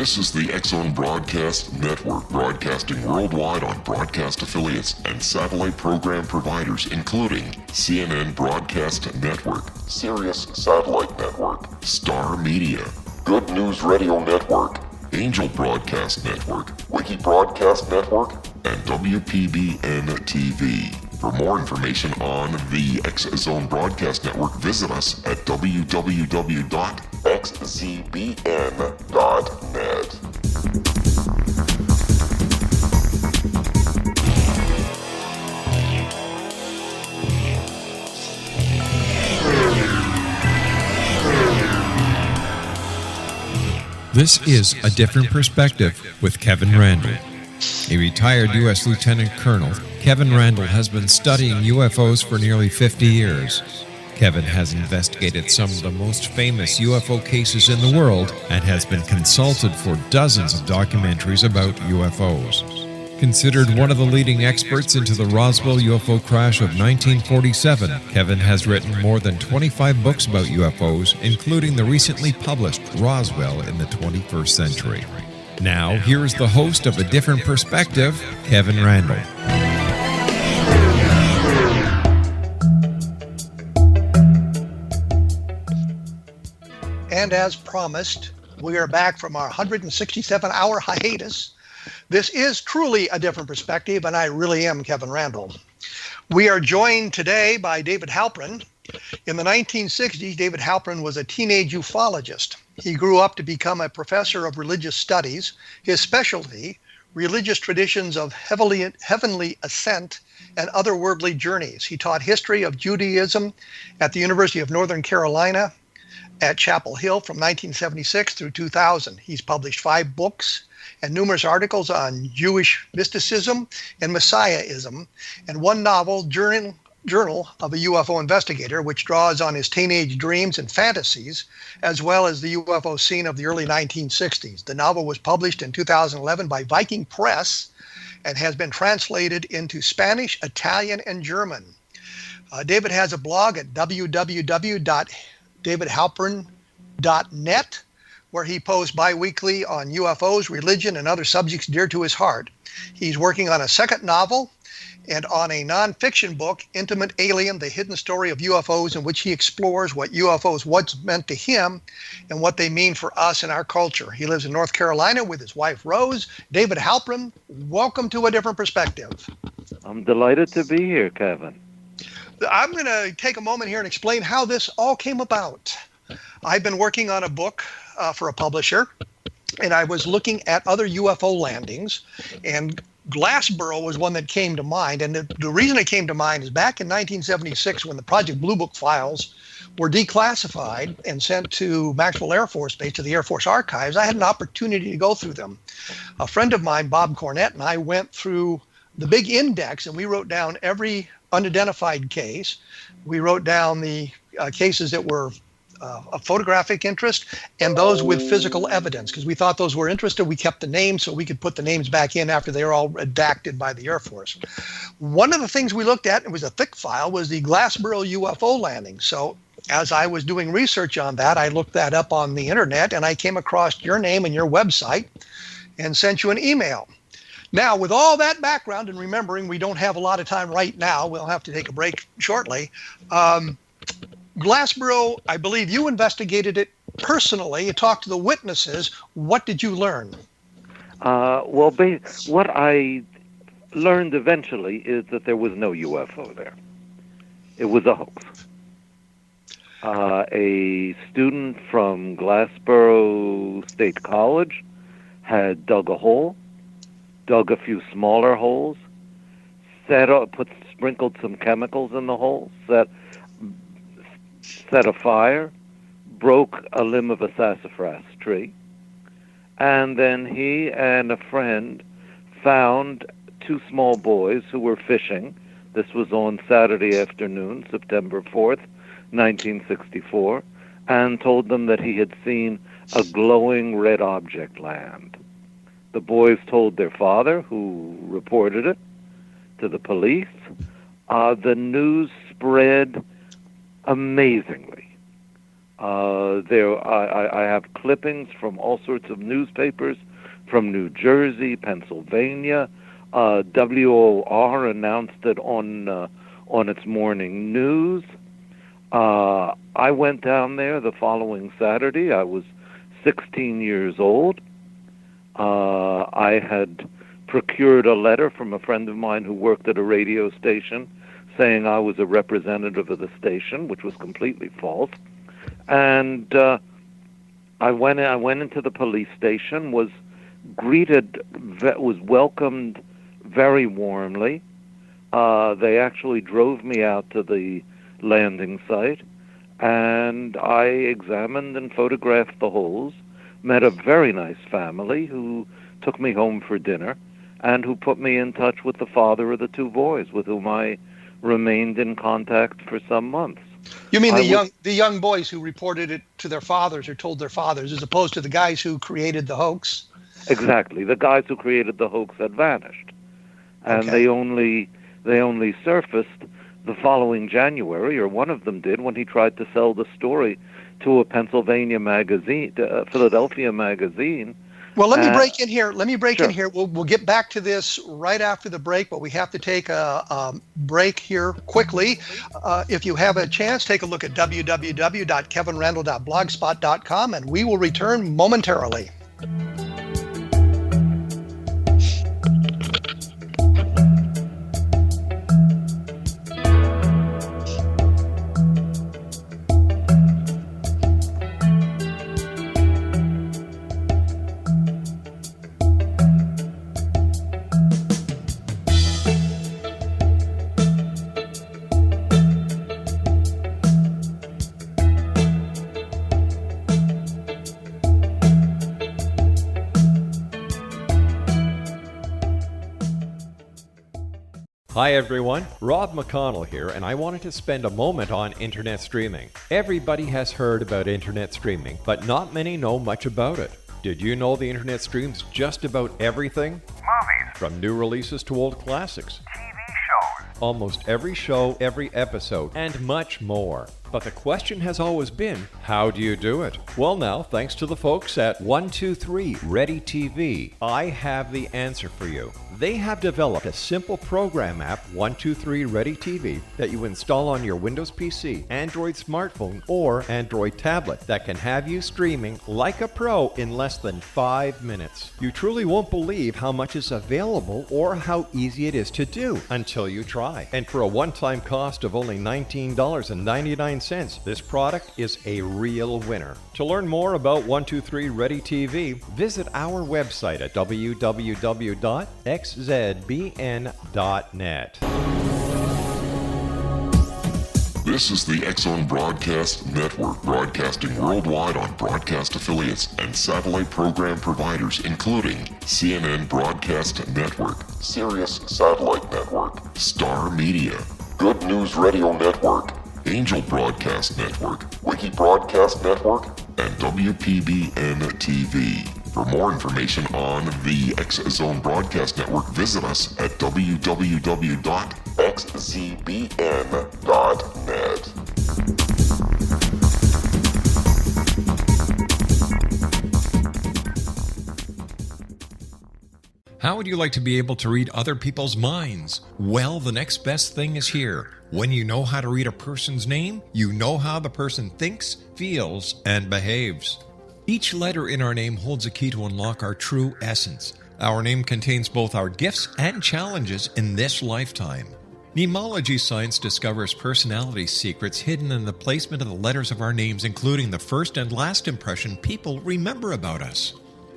This is the X-Zone Broadcast Network, broadcasting worldwide on broadcast affiliates and satellite program providers, including CNN Broadcast Network, Sirius Satellite Network, Star Media, Good News Radio Network, Angel Broadcast Network, Wiki Broadcast Network, and WPBN TV. For more information on the X-Zone Broadcast Network, visit us at www.xzbn.net. This is A Different Perspective with Kevin Randle. A retired U.S. Lieutenant Colonel, Kevin Randle has been studying UFOs for nearly 50 years. Kevin has investigated some of the most famous UFO cases in the world and has been consulted for dozens of documentaries about UFOs. Considered one of the leading experts into the Roswell UFO crash of 1947, Kevin has written more than 25 books about UFOs, including the recently published Roswell in the 21st Century. Now, here is the host of A Different Perspective, Kevin Randle. And as promised, we are back from our 167-hour hiatus. This is truly A Different Perspective, and I really am Kevin Randle. We are joined today by David Halperin. In the 1960s, David Halperin was a teenage ufologist. He grew up to become a professor of religious studies. His specialty, religious traditions of heavenly ascent and otherworldly journeys. He taught history of Judaism at the University of Northern Carolina at Chapel Hill from 1976 through 2000. He's published 5 books and numerous articles on Jewish mysticism and messianism, and 1 novel, Journal of a UFO Investigator, which draws on his teenage dreams and fantasies, as well as the UFO scene of the early 1960s. The novel was published in 2011 by Viking Press and has been translated into Spanish, Italian, and German. David has a blog at www.davidhalperin.net, where he posts bi-weekly on UFOs, religion, and other subjects dear to his heart. He's working on a second novel and on a non-fiction book, Intimate Alien, The Hidden Story of UFOs, in which he explores what UFOs once meant to him and what they mean for us in our culture. He lives in North Carolina with his wife, Rose. David Halperin, welcome to A Different Perspective. I'm delighted to be here, Kevin. I'm going to take a moment here and explain how this all came about. I've been working on a book for a publisher, and I was looking at other UFO landings, and Glassboro was one that came to mind. And the reason it came to mind is back in 1976, when the Project Blue Book files were declassified and sent to Maxwell Air Force Base, to the Air Force Archives, I had an opportunity to go through them. A friend of mine, Bob Cornett, and I went through the big index, and we wrote down every unidentified case. We wrote down the cases that were of photographic interest and those with physical evidence, because we thought those were interested. We kept the names so we could put the names back in after they were all redacted by the Air Force. One of the things we looked at, it was a thick file, was the Glassboro UFO landing. So as I was doing research on that, I looked that up on the internet, and I came across your name and your website and sent you an email. Now, with all that background, and remembering we don't have a lot of time right now, we'll have to take a break shortly. Glassboro, I believe you investigated it personally. You talked to the witnesses. What did you learn? What I learned eventually is that there was no UFO there. It was a hoax. A student from Glassboro State College had dug a hole, dug a few smaller holes, sprinkled some chemicals in the hole, set a fire, broke a limb of a sassafras tree, and then he and a friend found 2 small boys who were fishing. This was on Saturday afternoon, September 4th, 1964, and told them that he had seen a glowing red object land. The boys told their father, who reported it to the police. The news spread amazingly. I have clippings from all sorts of newspapers, from New Jersey, Pennsylvania. WOR announced it on its morning news. I went down there the following Saturday. I was 16 years old. I had procured a letter from a friend of mine who worked at a radio station saying I was a representative of the station, which was completely false. And I went into the police station, was welcomed very warmly. They actually drove me out to the landing site, and I examined and photographed the holes, met a very nice family who took me home for dinner, and who put me in touch with the father of the two boys, with whom I remained in contact for some months. You mean the young boys who reported it to their fathers or told their fathers, as opposed to the guys who created the hoax? Exactly. The guys who created the hoax had vanished, and Okay. they only surfaced the following January, or one of them did, when he tried to sell the story to a Pennsylvania magazine, Philadelphia magazine. Well, let me break in here. Sure. In here. We'll get back to this right after the break, but we have to take a break here quickly. If you have a chance, take a look at www.kevinrandle.blogspot.com, and we will return momentarily. Hi everyone, Rob McConnell here, and I wanted to spend a moment on internet streaming. Everybody has heard about internet streaming, but not many know much about it. Did you know the internet streams just about everything? Movies, From new releases to old classics. TV shows, Almost every show, every episode, and much more. But the question has always been, how do you do it? Well now, thanks to the folks at 123 Ready TV, I have the answer for you. They have developed a simple program app, 123 Ready TV, that you install on your Windows PC, Android smartphone, or Android tablet that can have you streaming like a pro in less than 5 minutes. You truly won't believe how much is available or how easy it is to do until you try. And for a one-time cost of only $19.99, this product is a real winner. To learn more about 123 Ready TV, visit our website at www.xzbn.net. This is the X-Zone Broadcast Network, broadcasting worldwide on broadcast affiliates and satellite program providers, including CNN Broadcast Network, Sirius Satellite Network, Star Media, Good News Radio Network, Angel Broadcast Network, Wiki Broadcast Network, and WPBN TV. For more information on the X-Zone Broadcast Network, visit us at www.xzbn.net. How would you like to be able to read other people's minds? Well, the next best thing is here. When you know how to read a person's name, you know how the person thinks, feels, and behaves. Each letter in our name holds a key to unlock our true essence. Our name contains both our gifts and challenges in this lifetime. Mnemology science discovers personality secrets hidden in the placement of the letters of our names, including the first and last impression people remember about us.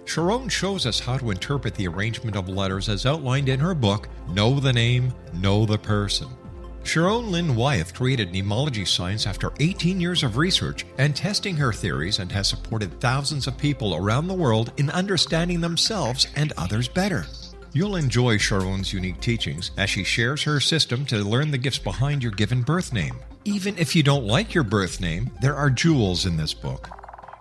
Sharon shows us how to interpret the arrangement of letters as outlined in her book, Know the Name, Know the Person. Sharon Lynn Wyeth created mnemology science after 18 years of research and testing her theories, and has supported thousands of people around the world in understanding themselves and others better. You'll enjoy Sharon's unique teachings as she shares her system to learn the gifts behind your given birth name. Even if you don't like your birth name, there are jewels in this book.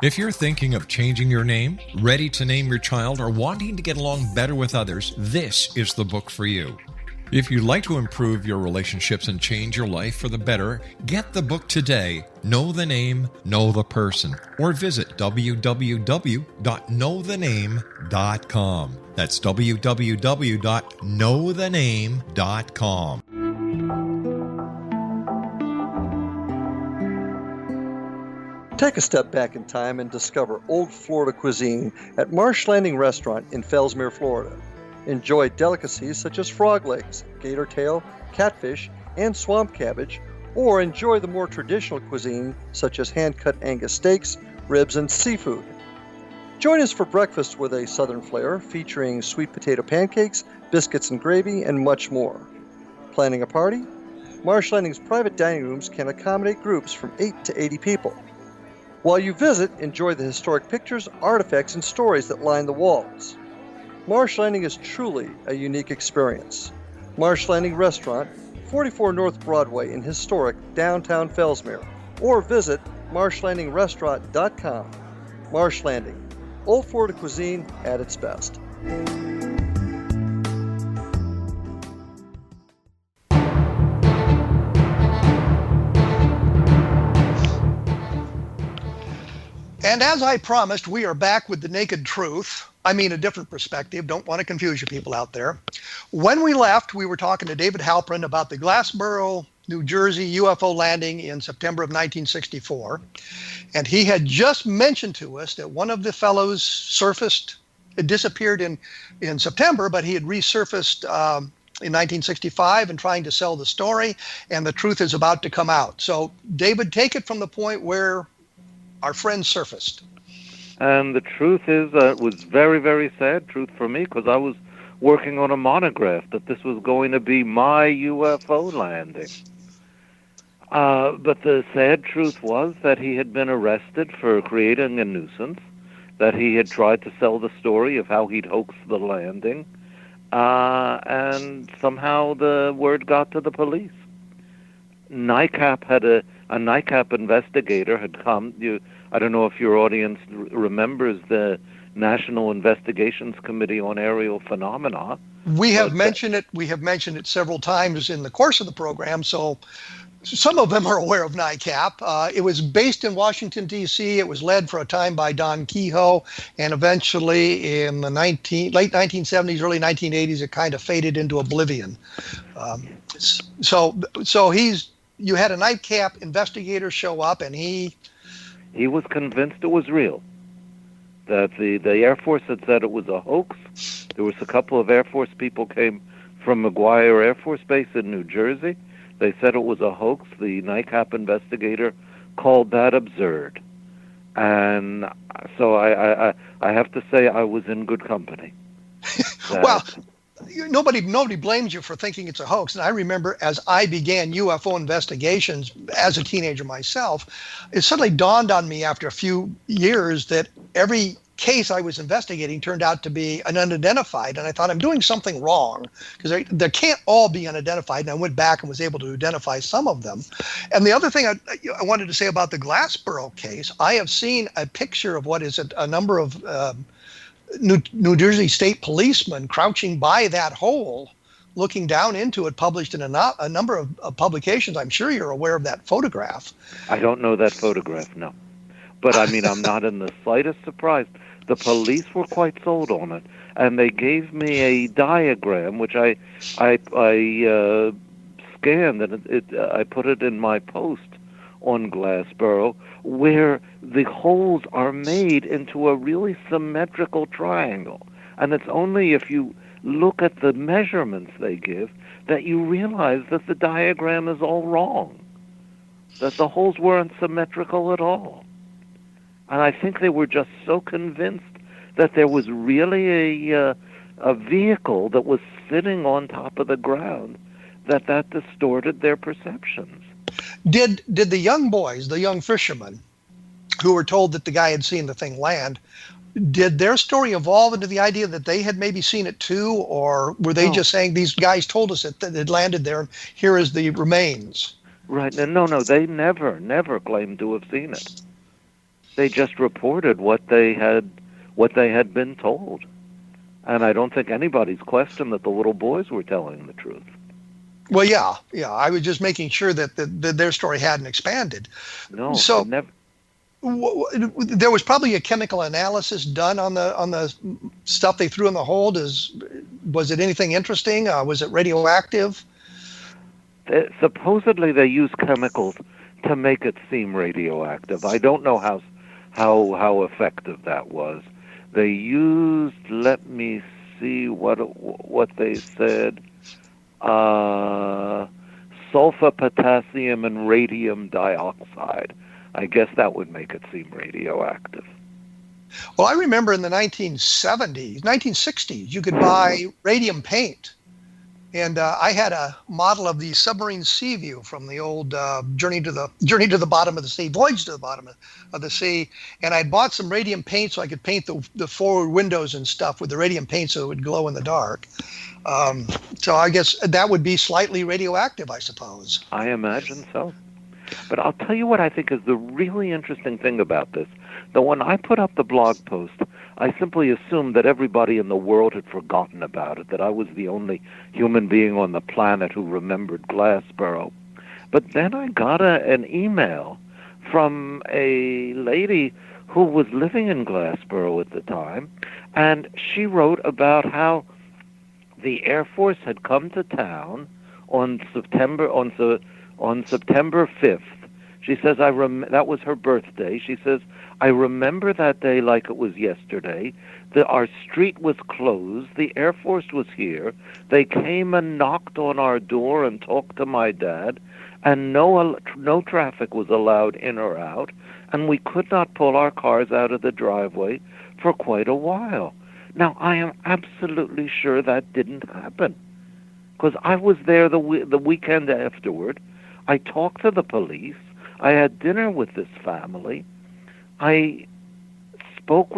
If you're thinking of changing your name, ready to name your child, or wanting to get along better with others, this is the book for you. If you'd like to improve your relationships and change your life for the better, get the book today, Know the Name, Know the Person, or visit www.knowthename.com. That's www.knowthename.com. Take a step back in time and discover old Florida cuisine at Marsh Landing Restaurant in Fellsmere, Florida. Enjoy delicacies such as frog legs, gator tail, catfish, and swamp cabbage, or enjoy the more traditional cuisine such as hand-cut Angus steaks, ribs, and seafood. Join us for breakfast with a southern flair featuring sweet potato pancakes, biscuits and gravy, and much more. Planning a party? Marsh Landing's private dining rooms can accommodate groups from 8 to 80 people. While you visit, enjoy the historic pictures, artifacts, and stories that line the walls. Marsh Landing is truly a unique experience. Marsh Landing Restaurant, 44 North Broadway in historic downtown Fellsmere, or visit marshlandingrestaurant.com. Marsh Landing, old Florida cuisine at its best. And as I promised, we are back with the naked truth. I mean, a different perspective. Don't want to confuse you people out there. When we left, we were talking to David Halperin about the Glassboro, New Jersey UFO landing in September of 1964. And he had just mentioned to us that one of the fellows surfaced, it disappeared in September, but he had resurfaced in 1965 and trying to sell the story, and the truth is about to come out. So, David, take it from the point where our friend surfaced. And the truth is, it was very, very sad truth for me, because I was working on a monograph that this was going to be my UFO landing. But the sad truth was that he had been arrested for creating a nuisance, that he had tried to sell the story of how he'd hoaxed the landing, and somehow the word got to the police. NICAP had a NICAP investigator had come. I don't know if your audience remembers the National Investigations Committee on Aerial Phenomena. We have mentioned it. We have mentioned it several times in the course of the program. So some of them are aware of NICAP. It was based in Washington, D.C. It was led for a time by Don Kehoe, and eventually in the late 1970s, early 1980s, it kind of faded into oblivion. So you had a NICAP investigator show up, and he was convinced it was real, that the Air Force had said it was a hoax. There was a couple of Air Force people came from McGuire Air Force Base in New Jersey. They said it was a hoax. The NICAP investigator called that absurd. And so I have to say I was in good company. Well, nobody blames you for thinking it's a hoax. And I remember as I began UFO investigations as a teenager myself, it suddenly dawned on me after a few years that every case I was investigating turned out to be an unidentified. And I thought, I'm doing something wrong, because they can't all be unidentified. And I went back and was able to identify some of them. And the other thing I wanted to say about the Glassboro case, I have seen a picture of what is a number of New Jersey state policemen crouching by that hole, looking down into it, published in a number of publications. I'm sure you're aware of that photograph. I don't know that photograph, no. But I mean, I'm not in the slightest surprise. The police were quite sold on it, and they gave me a diagram, which I scanned, and I put it in my post on Glassboro, where the holes are made into a really symmetrical triangle. And it's only if you look at the measurements they give that you realize that the diagram is all wrong, that the holes weren't symmetrical at all. And I think they were just so convinced that there was really a vehicle that was sitting on top of the ground that distorted their perceptions. Did the young boys, the young fishermen, who were told that the guy had seen the thing land, did their story evolve into the idea that they had maybe seen it too, or were they just saying, these guys told us that it landed there, and here is the remains? Right. No, they never claimed to have seen it. They just reported what they had been told. And I don't think anybody's questioned that the little boys were telling the truth. Well, yeah. I was just making sure that their story hadn't expanded. No, So it never. there was probably a chemical analysis done on the stuff they threw in the hold. Was it anything interesting? Was it radioactive? Supposedly they use chemicals to make it seem radioactive. I don't know how effective that was. They used, let me see what they said, sulfur, potassium, and radium dioxide. I guess that would make it seem radioactive. Well, I remember in the 1960s, you could buy radium paint. And I had a model of the submarine sea view from the old journey to the bottom of the sea, voyage to the bottom of the sea. And I'd bought some radium paint so I could paint the forward windows and stuff with the radium paint so it would glow in the dark. So I guess that would be slightly radioactive, I suppose. I imagine so. But I'll tell you what I think is the really interesting thing about this. That when I put up the blog post, I simply assumed that everybody in the world had forgotten about it, that I was the only human being on the planet who remembered Glassboro. But then I got an email from a lady who was living in Glassboro at the time, and she wrote about how the Air Force had come to town on September 5th. She says, that was her birthday. She says, I remember that day like it was yesterday. Our street was closed. The Air Force was here. They came and knocked on our door and talked to my dad, and no traffic was allowed in or out, and we could not pull our cars out of the driveway for quite a while. Now, I am absolutely sure that didn't happen, because I was there the weekend afterward. I talked to the police. I had dinner with this family. I spoke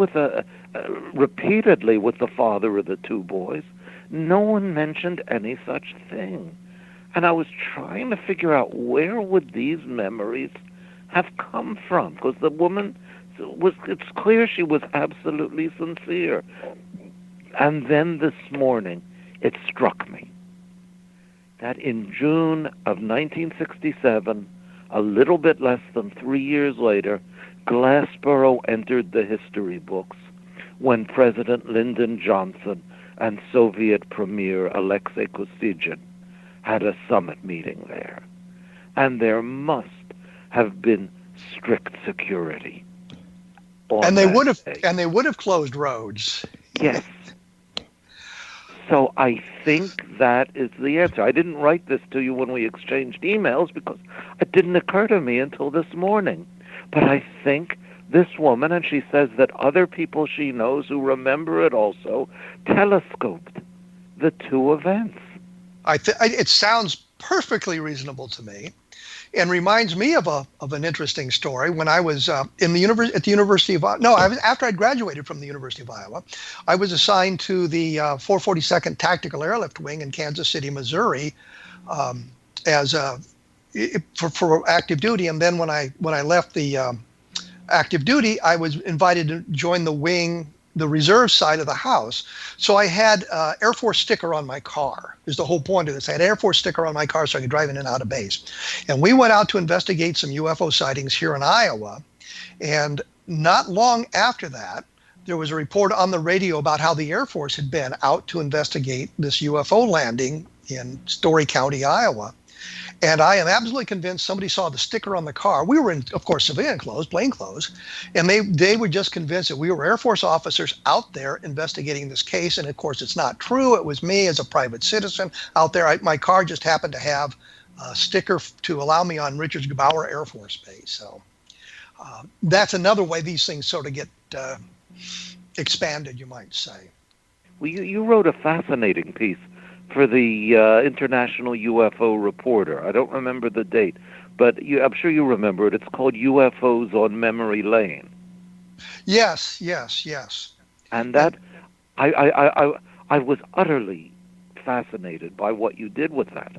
repeatedly with the father of the two boys. No one mentioned any such thing. And I was trying to figure out where would these memories have come from, because the woman it's clear she was absolutely sincere. And then this morning, it struck me that in June of 1967, a little bit less than 3 years later, Glassboro entered the history books when President Lyndon Johnson and Soviet Premier Alexei Kosygin had a summit meeting there. And there must have been strict security. And they would have closed roads. Yes. So I think that is the answer. I didn't write this to you when we exchanged emails because it didn't occur to me until this morning. But I think this woman, and she says that other people she knows who remember it also, telescoped the two events. It sounds perfectly reasonable to me, and reminds me of an interesting story. When I was at the University of after I'd graduated from the University of Iowa, I was assigned to the 442nd Tactical Airlift Wing in Kansas City, Missouri, for active duty. And then when I left the active duty, I was invited to join the wing, the reserve side of the house. So I had Air Force sticker on my car. Is the whole point of this. I had Air Force sticker on my car so I could drive in and out of base. And we went out to investigate some UFO sightings here in Iowa. And not long after that, there was a report on the radio about how the Air Force had been out to investigate this UFO landing in Story County, Iowa. And I am absolutely convinced somebody saw the sticker on the car. We were in, of course, civilian clothes, plain clothes, and they were just convinced that we were Air Force officers out there investigating this case. And of course, it's not true. It was me as a private citizen out there. My car just happened to have a sticker to allow me on Richards Gebauer Air Force Base. So that's another way these things sort of get expanded, you might say. Well, you wrote a fascinating piece for the International UFO Reporter. I don't remember the date, but I'm sure you remember it. It's called UFOs on Memory Lane. Yes. And that, I was utterly fascinated by what you did with that.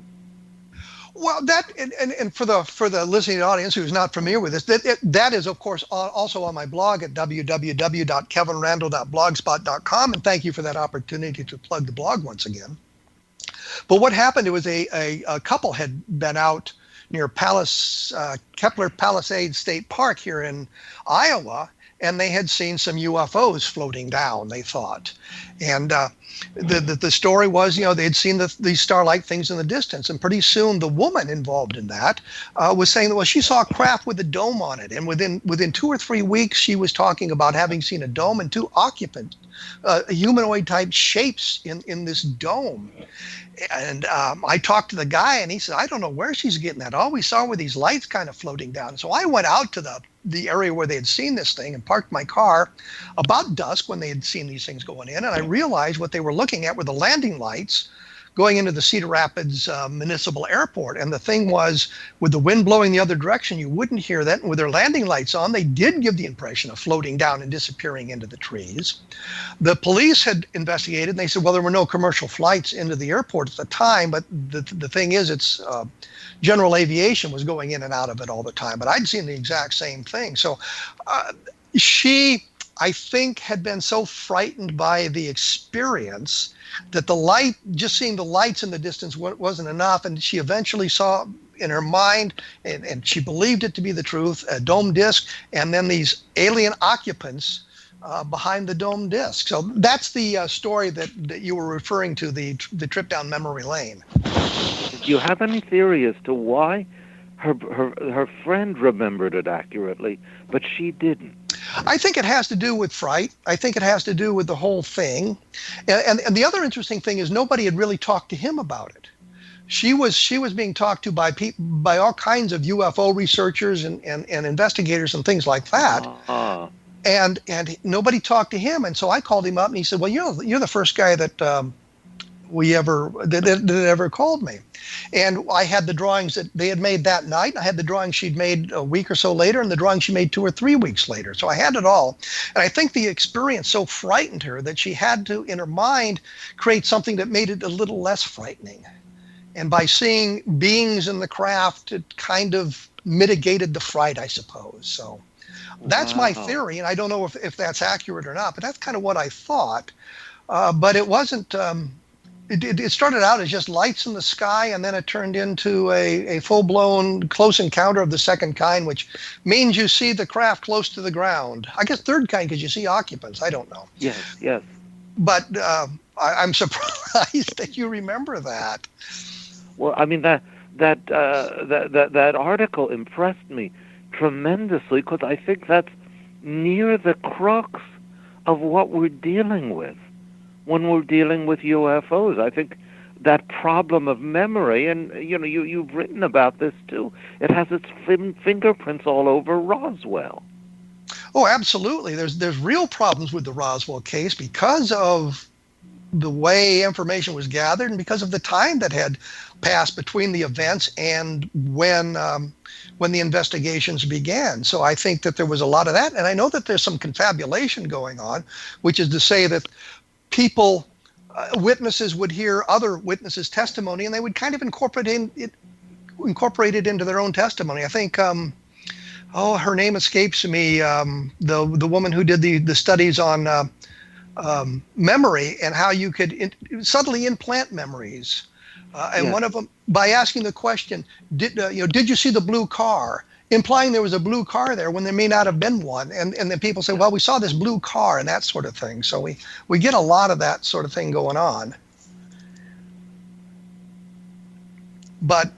Well, that and for the listening audience who's not familiar with this, that is of course also on my blog at www.kevinrandle.blogspot.com, and thank you for that opportunity to plug the blog once again. But what happened, it was a couple had been out near Kepler Palisades State Park here in Iowa, and they had seen some UFOs floating down, they thought. And the story was, they had seen these star-like things in the distance. And pretty soon the woman involved in that was saying that, well, she saw a craft with a dome on it. And within 2 or 3 weeks, she was talking about having seen a dome and 2 occupants, humanoid-type shapes in this dome. And I talked to the guy, and he said, I don't know where she's getting that. All we saw were these lights kind of floating down. So I went out to the area where they had seen this thing and parked my car about dusk when they had seen these things going in. And I realized what they were looking at were the landing lights going into the Cedar Rapids Municipal Airport. And the thing was, with the wind blowing the other direction, you wouldn't hear that. And with their landing lights on, they did give the impression of floating down and disappearing into the trees. The police had investigated, and they said, well, there were no commercial flights into the airport at the time. But the thing is, it's general aviation was going in and out of it all the time. But I'd seen the exact same thing. So she, I think, had been so frightened by the experience that just seeing the lights in the distance wasn't enough. And she eventually saw in her mind, and she believed it to be the truth, a dome disk, and then these alien occupants behind the dome disk. So that's the story that you were referring to, the trip down memory lane. Do you have any theory as to why her friend remembered it accurately, but she didn't? I think it has to do with fright. I think it has to do with the whole thing. And the other interesting thing is nobody had really talked to him about it. She was being talked to by all kinds of UFO researchers and investigators and things like that. And nobody talked to him. And so I called him up, and he said, well, you're the first guy that that ever called me. And I had the drawings that they had made that night. I had the drawings she'd made a week or so later, and the drawings she made 2 or 3 weeks later. So I had it all. And I think the experience so frightened her that she had to, in her mind, create something that made it a little less frightening. And by seeing beings in the craft, it kind of mitigated the fright, I suppose. So that's my theory, and I don't know if that's accurate or not, but that's kind of what I thought. But it wasn't... It started out as just lights in the sky, and then it turned into a full-blown close encounter of the second kind, which means you see the craft close to the ground. I guess third kind because you see occupants. I don't know. Yes. But I'm surprised that you remember that. Well, I mean, that article impressed me tremendously because I think that's near the crux of what we're dealing with when we're dealing with UFOs. I think that problem of memory, and you've written about this too, it has its fingerprints all over Roswell. Oh, absolutely. There's real problems with the Roswell case because of the way information was gathered and because of the time that had passed between the events and when the investigations began. So I think that there was a lot of that, and I know that there's some confabulation going on, which is to say that witnesses would hear other witnesses' testimony, and they would kind of incorporate it into their own testimony. I think, her name escapes me, the woman who did the studies on memory and how you could subtly implant memories. And one of them, by asking the question, did you see the blue car? Implying there was a blue car there when there may not have been one. And then people say, well, we saw this blue car and that sort of thing. So we get a lot of that sort of thing going on. But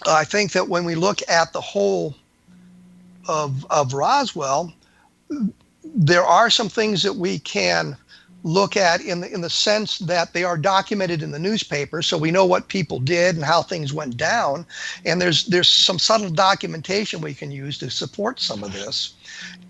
I think that when we look at the whole of Roswell, there are some things that we can look at in the sense that they are documented in the newspaper, so we know what people did and how things went down. And there's some subtle documentation we can use to support some of this.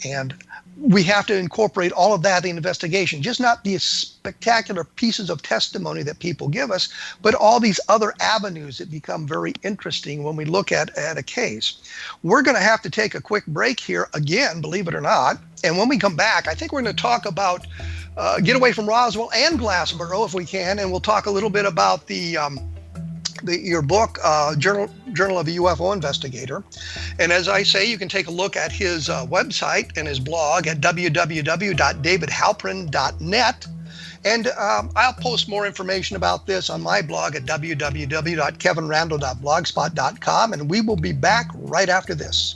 And we have to incorporate all of that in the investigation, just not the spectacular pieces of testimony that people give us, but all these other avenues that become very interesting when we look at a case. We're going to have to take a quick break here again, believe it or not. And when we come back, I think we're going to talk about get away from Roswell and Glassboro if we can, and we'll talk a little bit about your book, Journal of a UFO Investigator. And as I say, you can take a look at his website and his blog at www.davidhalperin.net. And I'll post more information about this on my blog at www.kevinrandle.blogspot.com, and we will be back right after this.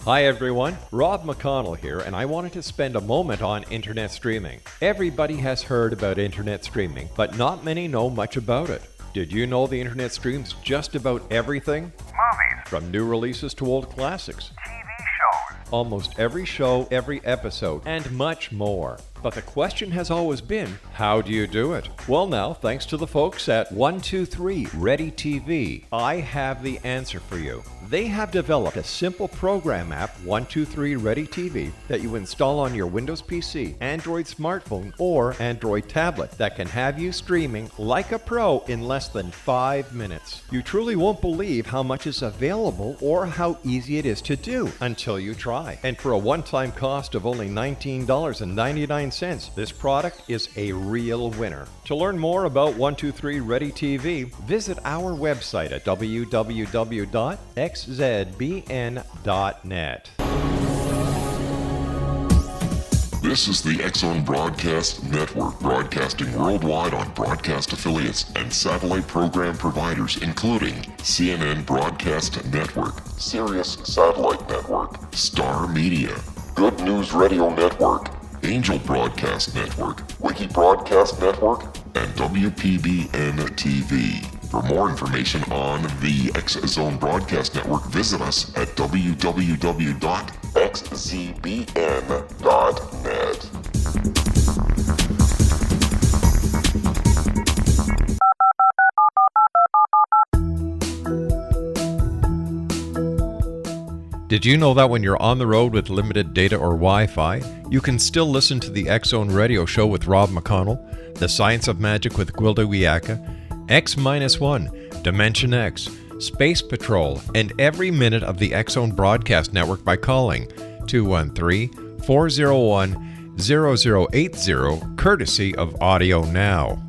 Hi everyone, Rob McConnell here, and I wanted to spend a moment on internet streaming. Everybody has heard about internet streaming, but not many know much about it. Did you know the internet streams just about everything? Movies, From new releases to old classics. TV shows, Almost every show, every episode, and much more. But the question has always been, how do you do it? Well now, thanks to the folks at 123 Ready TV, I have the answer for you. They have developed a simple program app, 123 Ready TV, that you install on your Windows PC, Android smartphone, or Android tablet that can have you streaming like a pro in less than 5 minutes. You truly won't believe how much is available or how easy it is to do until you try. And for a one-time cost of only $19.99, this product is a real winner. To learn more about 123 Ready TV, visit our website at www.xzbn.net. This is the X-Zone Broadcast Network, broadcasting worldwide on broadcast affiliates and satellite program providers, including CNN Broadcast Network, Sirius Satellite Network, Star Media, Good News Radio Network, Angel Broadcast Network, Wiki Broadcast Network, and WPBN TV. For more information on the X-Zone Broadcast Network, visit us at www.xzbn.net. Did you know that when you're on the road with limited data or Wi-Fi, you can still listen to the X-Zone Radio Show with Rob McConnell, The Science of Magic with Gwilda Wiyaka, X-1, Dimension X, Space Patrol, and every minute of the X-Zone Broadcast Network by calling 213-401-0080, courtesy of Audio Now.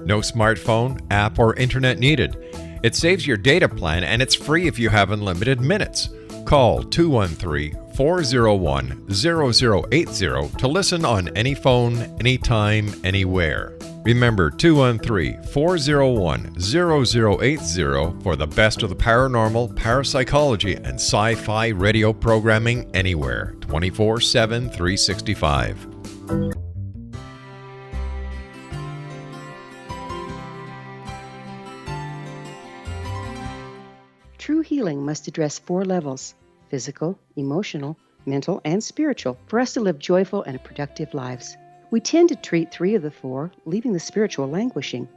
No smartphone, app, or internet needed. It saves your data plan and it's free if you have unlimited minutes. Call 213-401-0080 to listen on any phone, anytime, anywhere. Remember 213-401-0080 for the best of the paranormal, parapsychology, and sci-fi radio programming anywhere, 24/7, 365. True healing must address 4 levels: physical, emotional, mental, and spiritual, for us to live joyful and productive lives. We tend to treat 3 of the 4, leaving the spiritual languishing.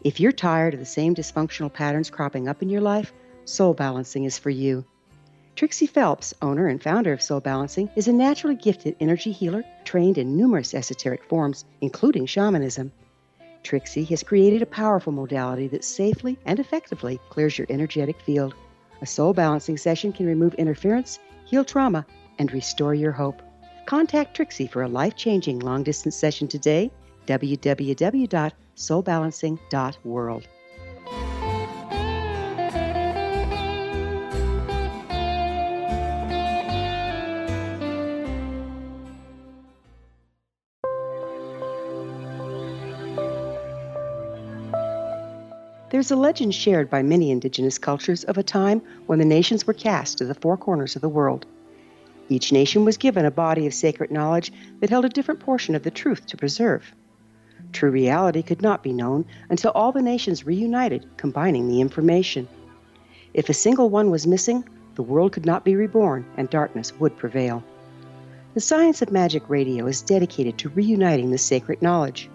If you're tired of the same dysfunctional patterns cropping up in your life, Soul Balancing is for you. Trixie Phelps, owner and founder of Soul Balancing, is a naturally gifted energy healer trained in numerous esoteric forms, including shamanism. Trixie has created a powerful modality that safely and effectively clears your energetic field. A Soul Balancing session can remove interference, heal trauma, and restore your hope. Contact Trixie for a life-changing long-distance session today, www.soulbalancing.world. There's a legend shared by many indigenous cultures of a time when the nations were cast to the 4 corners of the world. Each nation was given a body of sacred knowledge that held a different portion of the truth to preserve. True reality could not be known until all the nations reunited, combining the information. If a single one was missing, the world could not be reborn and darkness would prevail. The Science of Magic Radio is dedicated to reuniting the sacred knowledge.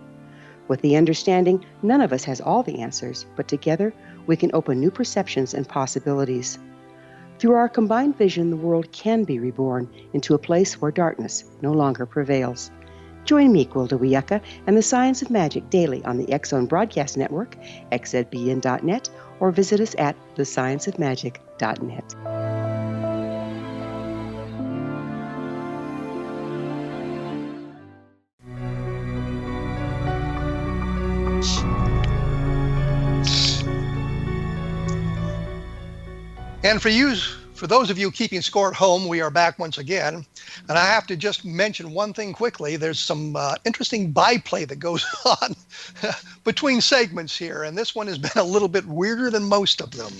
With the understanding, none of us has all the answers, but together we can open new perceptions and possibilities. Through our combined vision, the world can be reborn into a place where darkness no longer prevails. Join me, Gwilda Wiyaka, and the Science of Magic daily on the X-Zone Broadcast Network, xzbn.net, or visit us at thescienceofmagic.net. And for those of you keeping score at home, we are back once again. And I have to just mention one thing quickly. There's some interesting byplay that goes on between segments here. And this one has been a little bit weirder than most of them.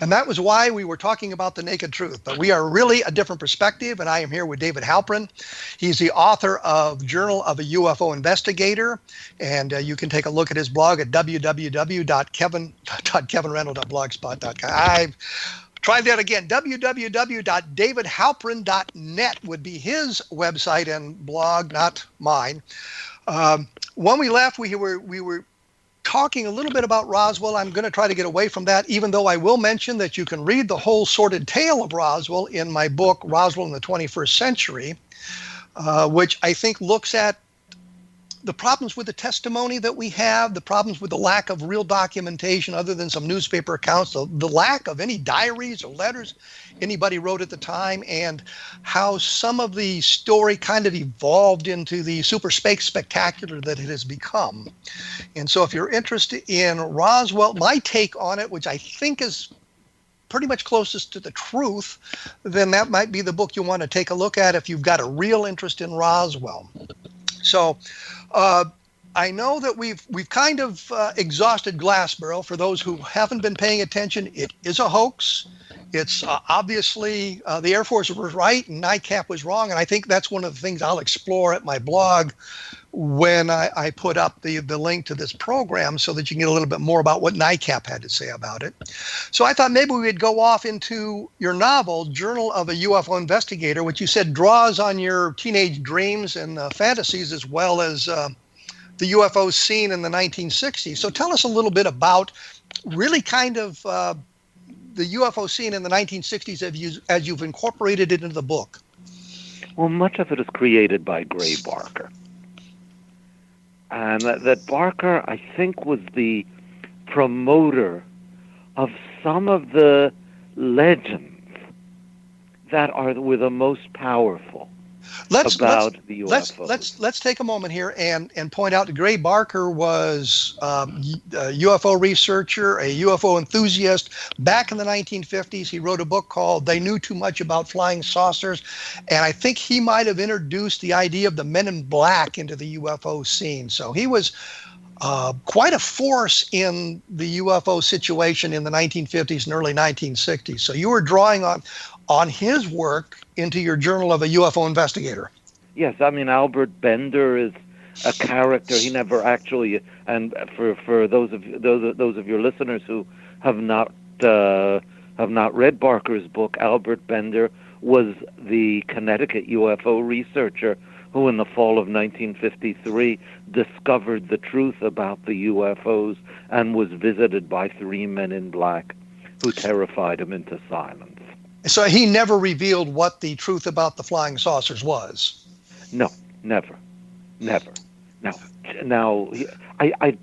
And that was why we were talking about the naked truth. But we are really a different perspective. And I am here with David Halperin. He's the author of Journal of a UFO Investigator. And you can take a look at his blog at www.kevinrandle.blogspot.com. Try that again. www.davidhalperin.net would be his website and blog, not mine. When we left, we were talking a little bit about Roswell. I'm going to try to get away from that, even though I will mention that you can read the whole sordid tale of Roswell in my book, Roswell in the 21st Century, which I think looks at the problems with the testimony that we have, the problems with the lack of real documentation other than some newspaper accounts, the lack of any diaries or letters anybody wrote at the time, and how some of the story kind of evolved into the super space spectacular that it has become. And so if you're interested in Roswell, my take on it, which I think is pretty much closest to the truth, then that might be the book you want to take a look at if you've got a real interest in Roswell. So I know that we've kind of exhausted Glassboro. For those who haven't been paying attention, it is a hoax. It's obviously the Air Force was right and NICAP was wrong. And I think that's one of the things I'll explore at my blog when I put up the link to this program so that you can get a little bit more about what NICAP had to say about it. So I thought maybe we would go off into your novel, Journal of a UFO Investigator, which you said draws on your teenage dreams and fantasies as well as the UFO scene in the 1960s. So tell us a little bit about really kind of the UFO scene in the 1960s as you've incorporated it into the book. Well, much of it is created by Gray Barker. And that Barker, I think, was the promoter of some of the legends that were the most powerful about the UFOs. Let's take a moment here and point out that Gray Barker was a UFO researcher, a UFO enthusiast. Back in the 1950s, he wrote a book called They Knew Too Much About Flying Saucers, and I think he might have introduced the idea of the Men in Black into the UFO scene. So he was quite a force in the UFO situation in the 1950s and early 1960s. So you were drawing on his work into your Journal of a UFO Investigator. Yes, I mean, Albert Bender is a character. He never actually, and for those of your listeners who have not read Barker's book, Albert Bender was the Connecticut UFO researcher who in the fall of 1953 discovered the truth about the UFOs and was visited by 3 men in black who terrified him into silence. So he never revealed what the truth about the flying saucers was? No, never. Now, a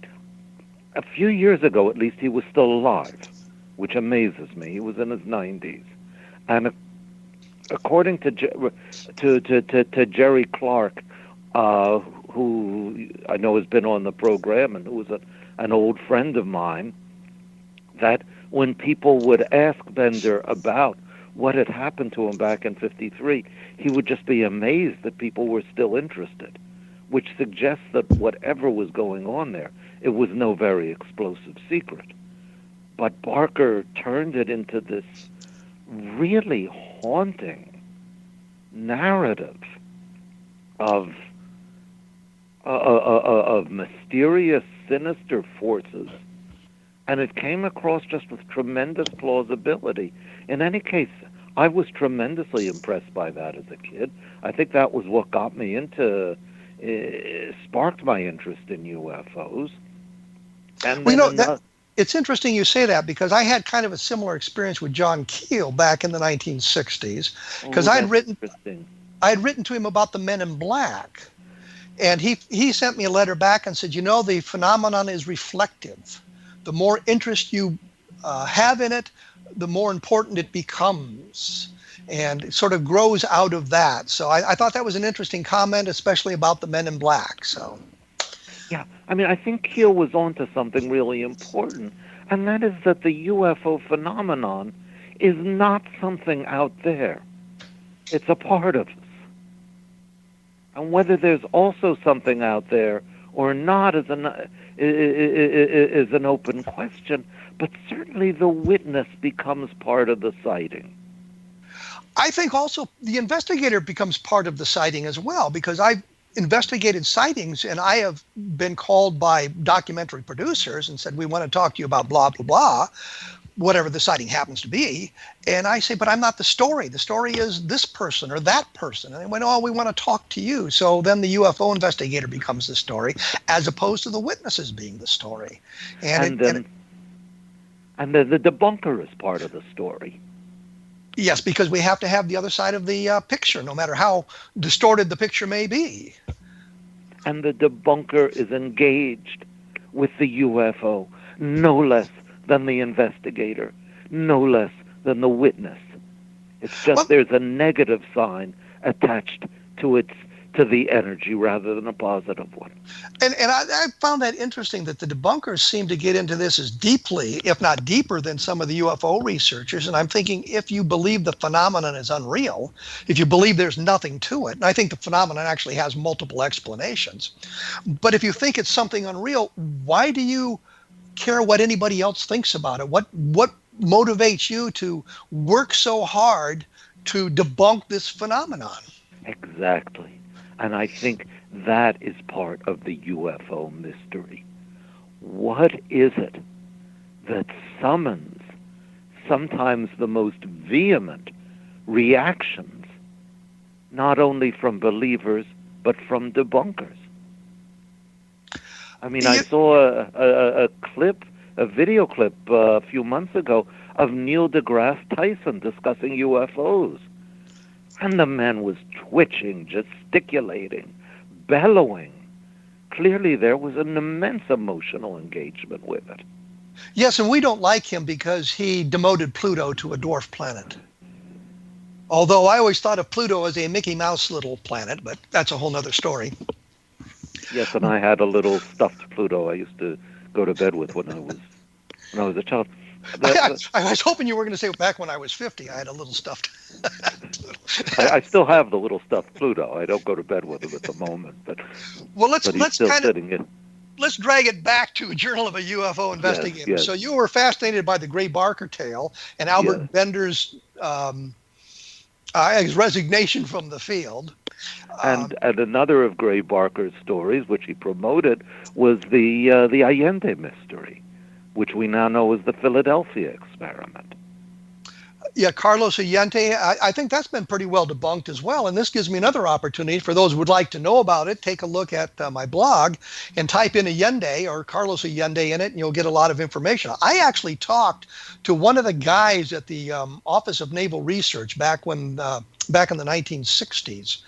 few years ago, at least, he was still alive, which amazes me. He was in his 90s. And according to Jerry Clark, who I know has been on the program and who was an old friend of mine, that when people would ask Bender about what had happened to him back in 53, he would just be amazed that people were still interested, which suggests that whatever was going on there, it was no very explosive secret. But Barker turned it into this really haunting narrative of mysterious, sinister forces, and it came across just with tremendous plausibility. In any case, I was tremendously impressed by that as a kid. I think that was what got me sparked my interest in UFOs. And it's interesting you say that, because I had kind of a similar experience with John Keel back in the 1960s, because I'd written to him about the Men in Black, and he sent me a letter back and said, the phenomenon is reflective. The more interest you have in it, the more important it becomes, and it sort of grows out of that. So I thought that was an interesting comment, especially about the Men in Black. So, yeah, I mean, I think Keel was onto something really important, and that is that the UFO phenomenon is not something out there. It's a part of us. And whether there's also something out there or not is an open question, but certainly the witness becomes part of the sighting. I think also the investigator becomes part of the sighting as well, because I've investigated sightings and I have been called by documentary producers and said, we want to talk to you about blah, blah, blah, whatever the sighting happens to be. And I say, but I'm not the story. The story is this person or that person. And they went, oh, we want to talk to you. So then the UFO investigator becomes the story as opposed to the witnesses being the story. And then the debunker is part of the story. Yes, because we have to have the other side of the picture, no matter how distorted the picture may be. And the debunker is engaged with the UFO, no less than the investigator, no less than the witness. It's just there's a negative sign attached to the energy rather than a positive one. And I found that interesting that the debunkers seem to get into this as deeply, if not deeper, than some of the UFO researchers. And I'm thinking, if you believe the phenomenon is unreal, if you believe there's nothing to it, and I think the phenomenon actually has multiple explanations, but if you think it's something unreal, why do you care what anybody else thinks about it? What motivates you to work so hard to debunk this phenomenon? Exactly. And I think that is part of the UFO mystery. What is it that summons sometimes the most vehement reactions, not only from believers, but from debunkers? I mean, I saw a video clip a few months ago of Neil deGrasse Tyson discussing UFOs. And the man was twitching, gesticulating, bellowing. Clearly there was an immense emotional engagement with it. Yes, and we don't like him because he demoted Pluto to a dwarf planet. Although I always thought of Pluto as a Mickey Mouse little planet, but that's a whole nother story. Yes, and I had a little stuffed Pluto I used to go to bed with when I was a child. I was hoping you were going to say back when I was 50, I had a little stuffed. I still have the little stuffed Pluto. I don't go to bed with him at the moment, but let's drag it back to Journal of a UFO Investigator. Yes. So you were fascinated by the Gray Barker tale and Albert Bender's his resignation from the field. And another of Gray Barker's stories, which he promoted, was the Allende mystery, which we now know as the Philadelphia experiment. Yeah, Carlos Allende, I think that's been pretty well debunked as well. And this gives me another opportunity for those who would like to know about it. Take a look at my blog and type in Allende or Carlos Allende in it, and you'll get a lot of information. I actually talked to one of the guys at the Office of Naval Research back in the 1960s.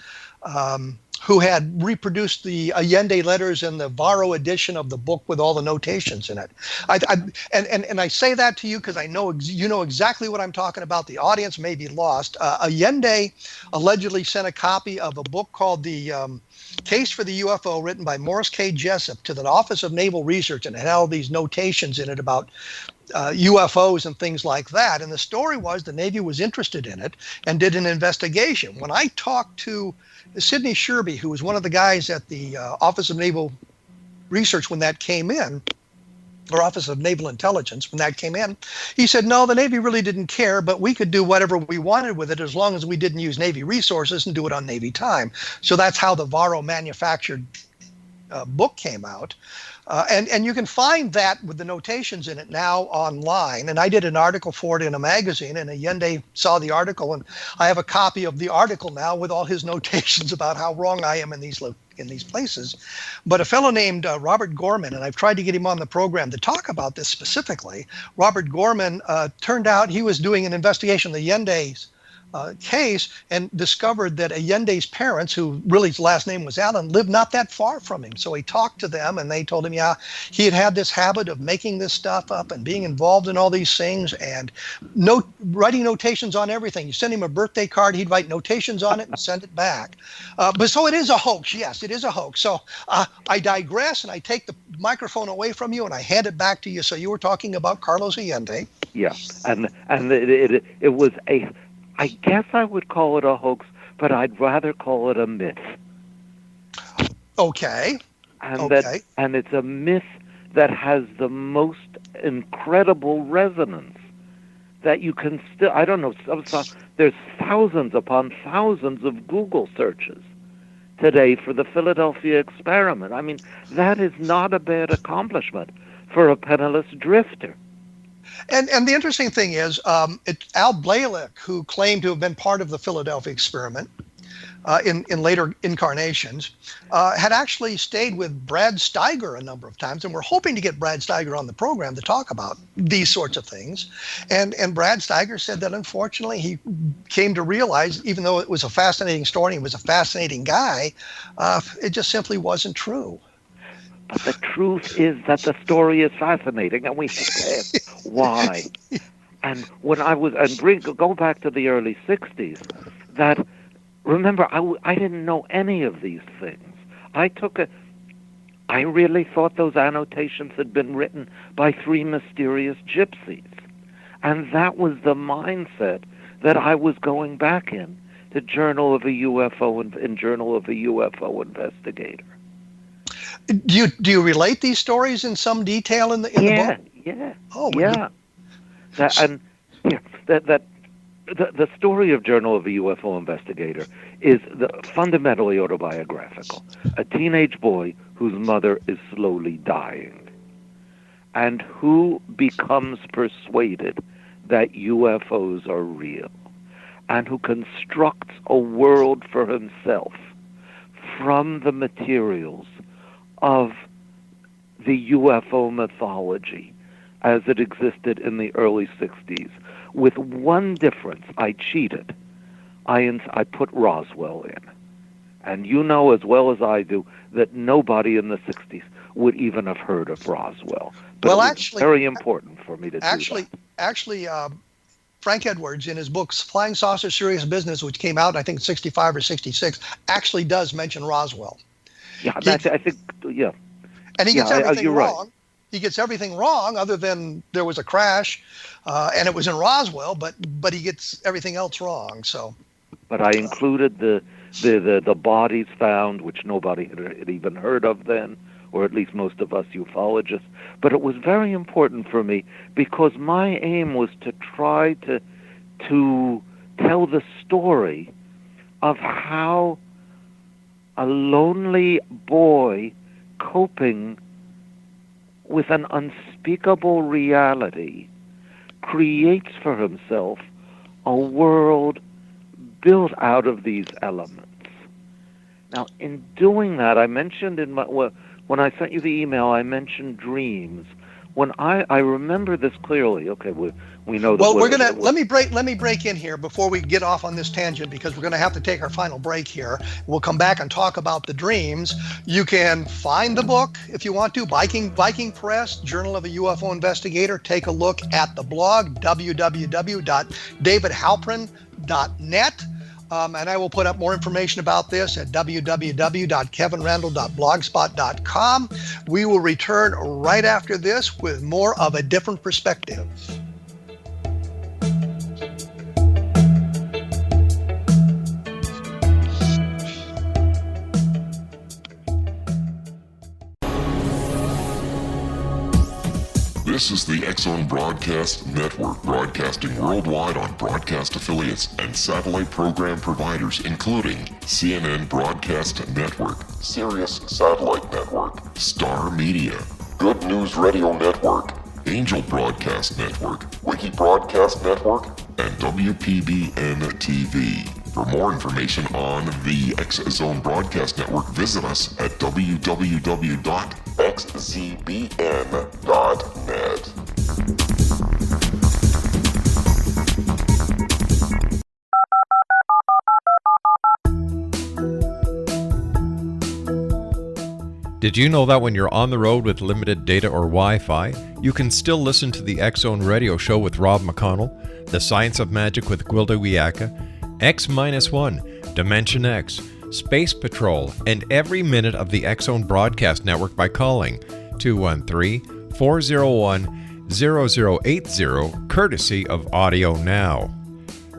Who had reproduced the Allende letters in the Varro edition of the book with all the notations in it. And I say that to you because I know you know exactly what I'm talking about. The audience may be lost. Allende allegedly sent a copy of a book called The Case for the UFO, written by Morris K. Jessup, to the Office of Naval Research, and it had all these notations in it about UFOs and things like that. And the story was the Navy was interested in it and did an investigation. When I talked to Sidney Sherby, who was one of the guys at the Office of Naval Research when that came in, or Office of Naval Intelligence when that came in, he said, no, the Navy really didn't care, but we could do whatever we wanted with it as long as we didn't use Navy resources and do it on Navy time. So that's how the Varro manufactured book came out. And you can find that with the notations in it now online. And I did an article for it in a magazine, and Allende saw the article, and I have a copy of the article now with all his notations about how wrong I am in these places. But a fellow named Robert Gorman, and I've tried to get him on the program to talk about this specifically. Robert Gorman, turned out he was doing an investigation of the Allende's case and discovered that Allende's parents, who really his last name was Allen, lived not that far from him. So he talked to them, and they told him, yeah, he had this habit of making this stuff up and being involved in all these things and writing notations on everything. You send him a birthday card, he'd write notations on it and send it back. But so it is a hoax. Yes, it is a hoax. So I digress, and I take the microphone away from you, and I hand it back to you. So you were talking about Carlos Allende. Yeah, and it was I guess I would call it a hoax, but I'd rather call it a myth. Okay. And it's a myth that has the most incredible resonance that you can still, I don't know, there's thousands upon thousands of Google searches today for the Philadelphia experiment. I mean, that is not a bad accomplishment for a penniless drifter. And the interesting thing is, Al Blalock, who claimed to have been part of the Philadelphia experiment in later incarnations, had actually stayed with Brad Steiger a number of times, and we're hoping to get Brad Steiger on the program to talk about these sorts of things. And Brad Steiger said that unfortunately he came to realize, even though it was a fascinating story, he was a fascinating guy, it just simply wasn't true. But the truth is that the story is fascinating, and we said why. And when go back to the early '60s, that remember I didn't know any of these things. I really thought those annotations had been written by 3 mysterious gypsies, and that was the mindset that I was going back in to Journal of a UFO and Journal of a UFO Investigator. Do you relate these stories in some detail in the book? Yeah. Oh, yeah. The story of Journal of a UFO Investigator is fundamentally autobiographical. A teenage boy whose mother is slowly dying, and who becomes persuaded that UFOs are real, and who constructs a world for himself from the materials of the UFO mythology as it existed in the early 60s, with one difference. I cheated. I put Roswell in. And you know as well as I do that nobody in the 60s would even have heard of Roswell. But well, it was actually, very important for me to do that. Actually, Frank Edwards, in his book Flying Saucer Serious Business, which came out, I think, 65 or 66, actually does mention Roswell. Yeah, I think, yeah. And he gets everything wrong. Right. He gets everything wrong, other than there was a crash, and it was in Roswell. But he gets everything else wrong. So. But I included the bodies found, which nobody had even heard of then, or at least most of us ufologists. But it was very important for me because my aim was to try to tell the story of how a lonely boy coping with an unspeakable reality creates for himself a world built out of these elements. Now, in doing that, I mentioned when I sent you the email, I mentioned dreams. When I remember this clearly. Okay, we know that. Well, let me break in here before we get off on this tangent, because we're gonna have to take our final break here. We'll come back and talk about the dreams. You can find the book if you want to. Viking Press, Journal of a UFO Investigator. Take a look at the blog, www.davidhalperin.net. And I will put up more information about this at www.kevinrandle.blogspot.com. We will return right after this with more of A Different Perspective. This is the X-Zone Broadcast Network, broadcasting worldwide on broadcast affiliates and satellite program providers, including CNN Broadcast Network, Sirius Satellite Network, Star Media, Good News Radio Network, Angel Broadcast Network, Wiki Broadcast Network, and WPBN TV. For more information on the X-Zone Broadcast Network, visit us at www.xzbn.net. Did you know that when you're on the road with limited data or Wi-Fi, you can still listen to the X-Zone Radio Show with Rob McConnell, The Science of Magic with Gwilda Wiyaka, X-1, Dimension X, Space Patrol, and every minute of the X-Zone Broadcast Network by calling 213-401-0080, courtesy of Audio Now.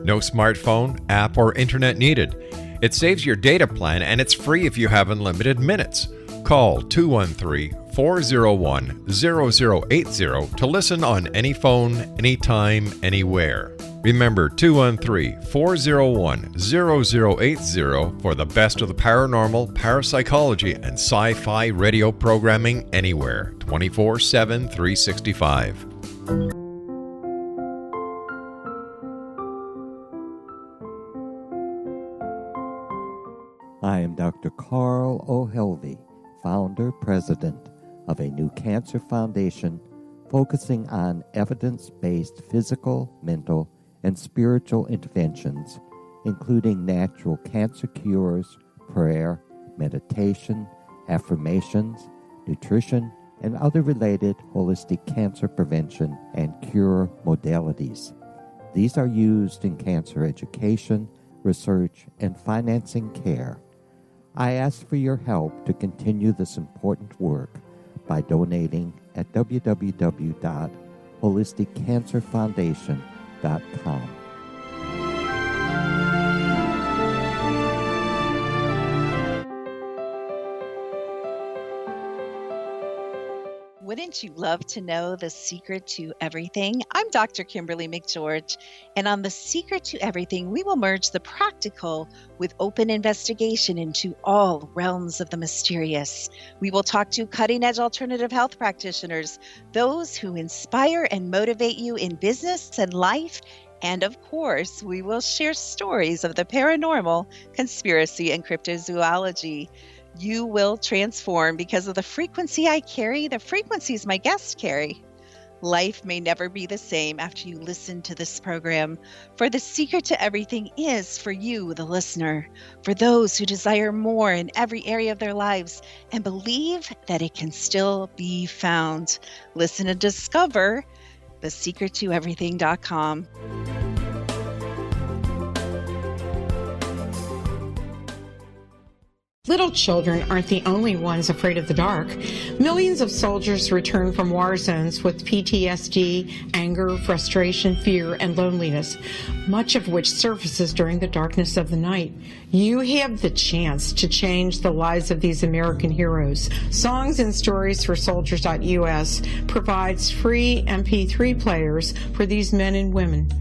No smartphone, app, or internet needed. It saves your data plan, and it's free if you have unlimited minutes. Call 213-401-0080 to listen on any phone, anytime, anywhere. Remember 213-401-0080 for the best of the paranormal, parapsychology, and sci-fi radio programming anywhere, 24/7, 365. I am Dr. Carl O'Helvey, founder, president of a new cancer foundation focusing on evidence-based physical, mental, and spiritual interventions, including natural cancer cures, prayer, meditation, affirmations, nutrition, and other related holistic cancer prevention and cure modalities. These are used in cancer education, research, and financing care. I ask for your help to continue this important work by donating at www.holisticcancerfoundation.com. Wouldn't you love to know the secret to everything? I'm Dr. Kimberly McGeorge, and on The Secret to Everything, we will merge the practical with open investigation into all realms of the mysterious. We will talk to cutting-edge alternative health practitioners, those who inspire and motivate you in business and life, and of course, we will share stories of the paranormal, conspiracy, and cryptozoology. You will transform because of the frequency I carry, the frequencies my guests carry. Life may never be the same after you listen to this program, for the secret to everything is for you, the listener, for those who desire more in every area of their lives and believe that it can still be found. Listen and discover thesecrettoeverything.com. Little children aren't the only ones afraid of the dark. Millions of soldiers return from war zones with PTSD, anger, frustration, fear, and loneliness, much of which surfaces during the darkness of the night. You have the chance to change the lives of these American heroes. Songs and Stories for Soldiers.us provides free MP3 players for these men and women.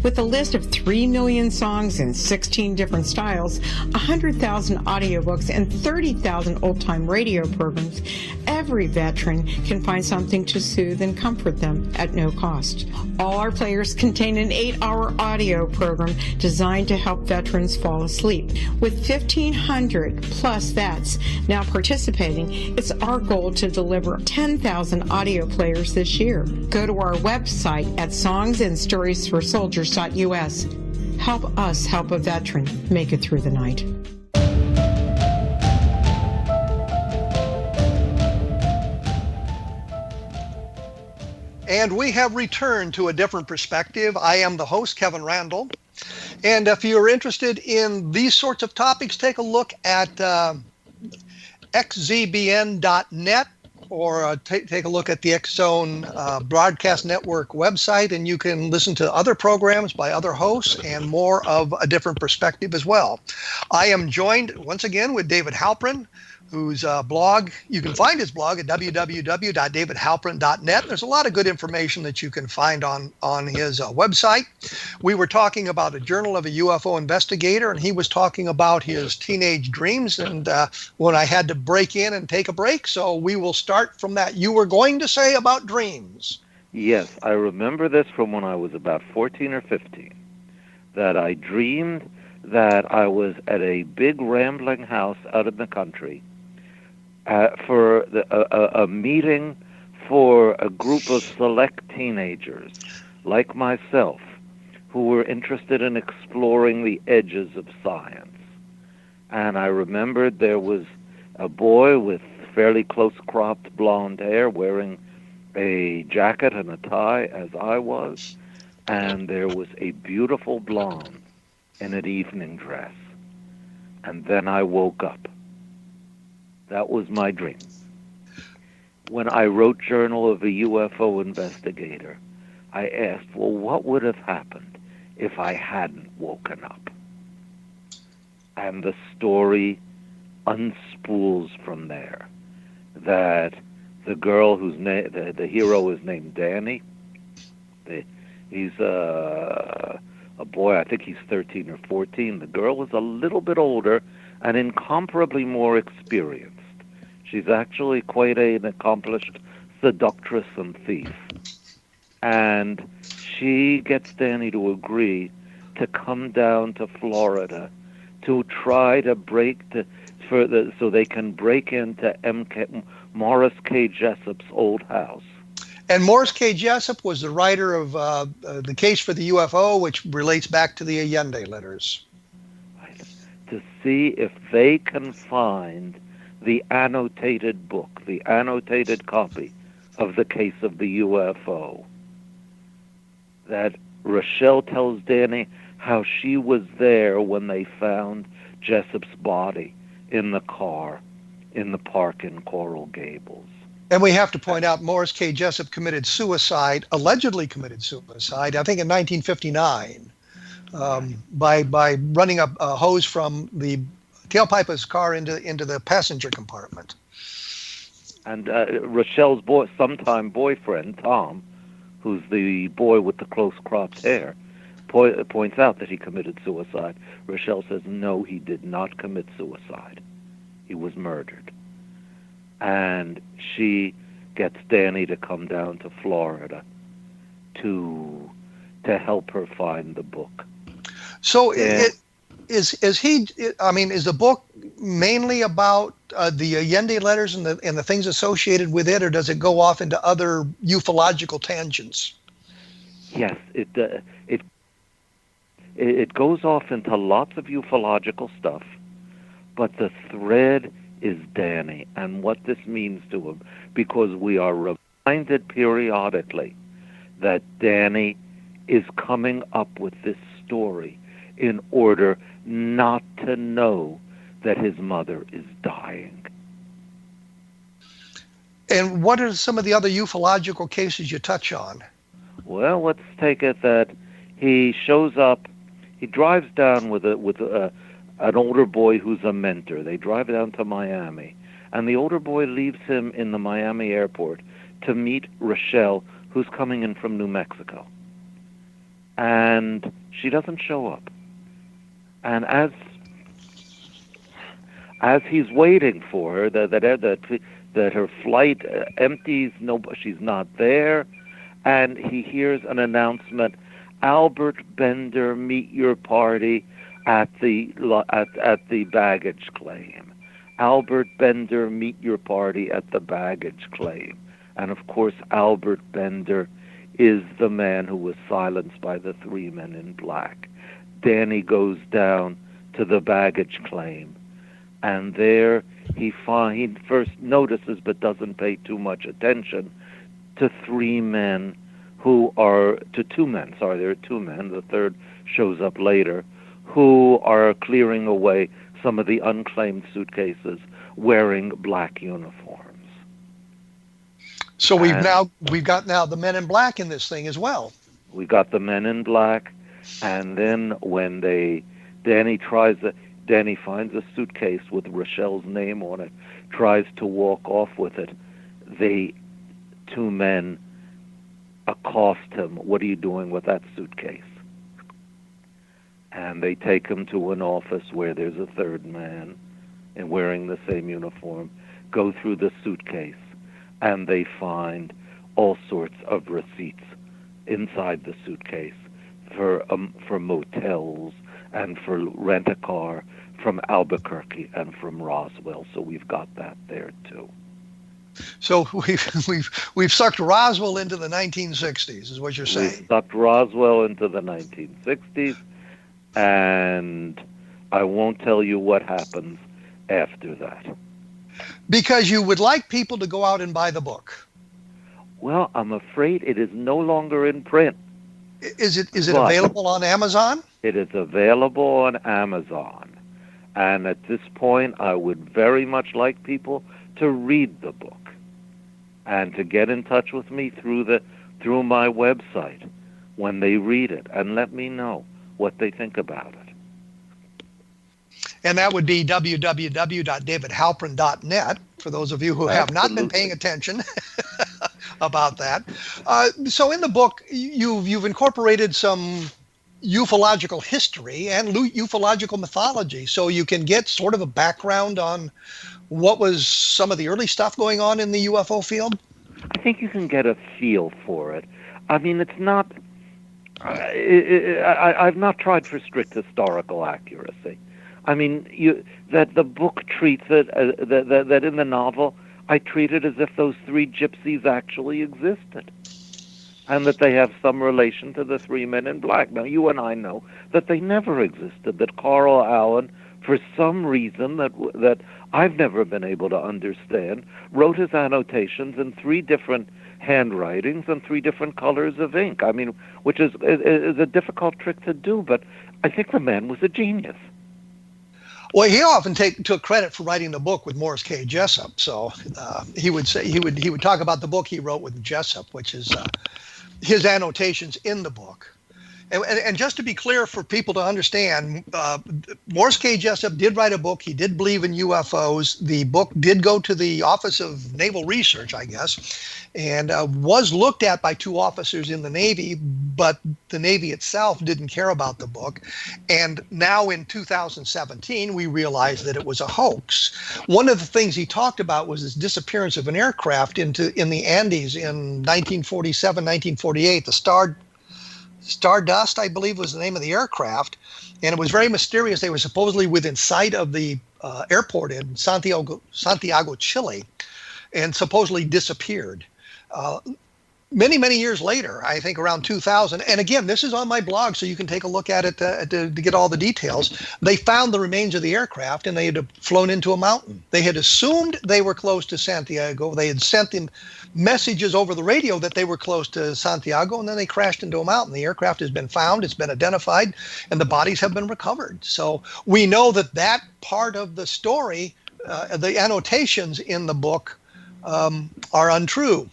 With a list of 3 million songs in 16 different styles, 100,000 audiobooks, and 30,000 old-time radio programs, every veteran can find something to soothe and comfort them at no cost. All our players contain an 8-hour audio program designed to help veterans fall asleep. With 1,500 plus vets now participating, it's our goal to deliver 10,000 audio players this year. Go to our website at songsandstoriesforsoldiers.us. Help us help a veteran make it through the night. And we have returned to a different perspective. I am the host, Kevin Randle. And if you're interested in these sorts of topics, take a look at xzbn.net or take a look at the X-Zone Broadcast Network website, and you can listen to other programs by other hosts and more of a different perspective as well. I am joined once again with David Halperin, whose blog, you can find his blog at www.davidhalperin.net. There's a lot of good information that you can find on his website. We were talking about a journal of a UFO investigator, and he was talking about his teenage dreams, and when I had to break in and take a break, so we will start from that. You were going to say about dreams. Yes, I remember this from when I was about 14 or 15, that I dreamed that I was at a big rambling house out in the country for a meeting for a group of select teenagers like myself who were interested in exploring the edges of science. And I remembered there was a boy with fairly close-cropped blonde hair, wearing a jacket and a tie, as I was, and there was a beautiful blonde in an evening dress. And then I woke up. That was my dream. When I wrote Journal of a UFO Investigator, I asked, well, what would have happened if I hadn't woken up? And the story unspools from there, that the girl whose name, the hero is named Danny. He's a boy, I think he's 13 or 14. The girl is a little bit older and incomparably more experienced. She's actually quite an accomplished seductress and thief. And she gets Danny to agree to come down to Florida to try to so they can break into Morris K. Jessup's old house. And Morris K. Jessup was the writer of The Case for the UFO, which relates back to the Allende letters. Right. To see if they can find the annotated book, the annotated copy of The Case of the UFO. That Rochelle tells Danny how she was there when they found Jessup's body in the car in the park in Coral Gables. And we have to point out Morris K. Jessup committed suicide, allegedly committed suicide, I think in 1959, by running a hose from the tailpipe of his car into the passenger compartment. And Rochelle's sometime boyfriend, Tom, who's the boy with the close-cropped hair, points out that he committed suicide. Rochelle says, no, he did not commit suicide. He was murdered. And she gets Danny to come down to Florida to help her find the book. So is the book mainly about the Allende letters and the things associated with it, or does it go off into other ufological tangents? Yes, it goes off into lots of ufological stuff, but the thread is Danny and what this means to him, because we are reminded periodically that Danny is coming up with this story in order not to know that his mother is dying. And what are some of the other ufological cases you touch on? Well, let's take it that he shows up, he drives down with an older boy who's a mentor. They drive down to Miami, and the older boy leaves him in the Miami airport to meet Rochelle, who's coming in from New Mexico. And she doesn't show up. And as he's waiting for her, that her flight empties, she's not there, and he hears an announcement, Albert Bender, meet your party at the baggage claim. Albert Bender, meet your party at the baggage claim. And of course, Albert Bender is the man who was silenced by the three men in black. Danny goes down to the baggage claim, and there he first notices but doesn't pay too much attention to two men, there are two men, the third shows up later, who are clearing away some of the unclaimed suitcases wearing black uniforms. So we've got the men in black in this thing as well. We got the men in black, and then when Danny finds a suitcase with Rochelle's name on it, tries to walk off with it, the two men accost him. What are you doing with that suitcase? And they take him to an office where there's a third man and wearing the same uniform, go through the suitcase, and they find all sorts of receipts inside the suitcase for motels and for rent-a-car from Albuquerque and from Roswell. So we've got that there too. So we've sucked Roswell into the 1960s, is what you're saying. We've sucked Roswell into the 1960s, and I won't tell you what happens after that. Because you would like people to go out and buy the book. Well, I'm afraid it is no longer in print. Is it available on Amazon? It is available on Amazon. And at this point, I would very much like people to read the book and to get in touch with me through my website when they read it and let me know what they think about it. And that would be www.davidhalperin.net for those of you who have not been paying attention about that. So in the book, you've incorporated some ufological history and ufological mythology, so you can get sort of a background on what was some of the early stuff going on in the UFO field. I think you can get a feel for it. I mean, it's not. I've not tried for strict historical accuracy. I mean, that the book treats it that in the novel I treat it as if those three gypsies actually existed, and that they have some relation to the three men in black. Now, you and I know that they never existed. That Carl Allen, for some reason that I've never been able to understand, wrote his annotations in three different handwritings and three different colors of ink. I mean, which is a difficult trick to do, but I think the man was a genius. Well, he often took credit for writing the book with Morris K. Jessup. So he would talk about the book he wrote with Jessup, which is his annotations in the book. And just to be clear for people to understand, Morris K. Jessup did write a book. He did believe in UFOs. The book did go to the Office of Naval Research, I guess, and was looked at by two officers in the Navy, but the Navy itself didn't care about the book. And now in 2017, we realized that it was a hoax. One of the things he talked about was this disappearance of an aircraft in the Andes in 1947, 1948, the Stardust, I believe, was the name of the aircraft, and it was very mysterious. They were supposedly within sight of the airport in Santiago, Chile, and supposedly disappeared. Many years later, I think around 2000, and again, this is on my blog, so you can take a look at it to get all the details. They found the remains of the aircraft, and they had flown into a mountain. They had assumed they were close to Santiago. They had sent them messages over the radio that they were close to Santiago, and then they crashed into a mountain. The aircraft has been found, it's been identified, and the bodies have been recovered. So we know that part of the story, the annotations in the book, are untrue.